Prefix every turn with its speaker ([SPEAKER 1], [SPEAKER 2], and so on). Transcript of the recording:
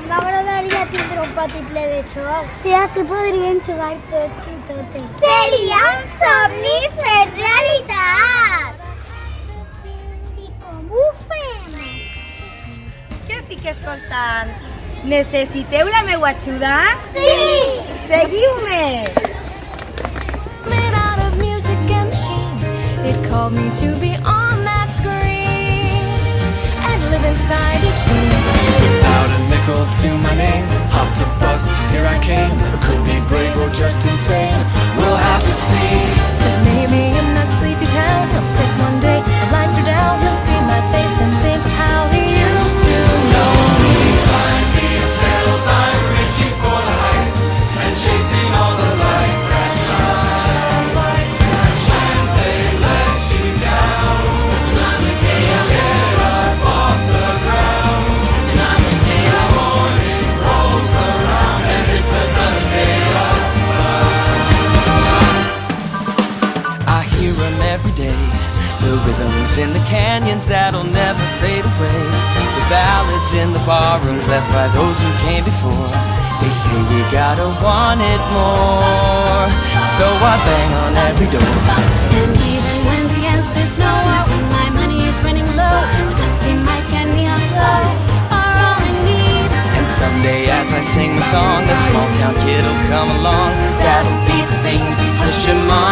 [SPEAKER 1] m'agradaria tindre un petit ple de jocs. Sí, així podríem jugar tots i totes. Seria un somni fet realitat! I com ho fem?
[SPEAKER 2] Què estic escoltant? Necessiteu la meva ajuda?
[SPEAKER 1] Sí!
[SPEAKER 2] Seguiu-me!
[SPEAKER 3] Made out of music and machine, it called me to be on that screen and live inside each scene.
[SPEAKER 4] Without a nickel to my name, hopped a bus, here I came. I could be brave or just insane, we'll have to see.
[SPEAKER 3] 'Cause maybe in that sleepy town he'll sit one day, the lights are down, he'll see my face and think of how he used to know me.
[SPEAKER 4] Climb these hills, I'm reaching for the heights and chasing all the lights that shine. Lights that shine, they let you down. It's another day I'll get up off the ground. It's another day the morning rolls around and it's another day of sun. I hear them every day, the rhythms in the canyons that'll never fade away, the ballads in the barrooms left by those who came before. They say we gotta want it more, so I bang on every door.
[SPEAKER 3] And even when the answer's no, or when my money is running low, the dusty mic and neon glow are all I need.
[SPEAKER 4] And someday as I sing the song, a small town kid'll come along, that'll be the thing to push him on.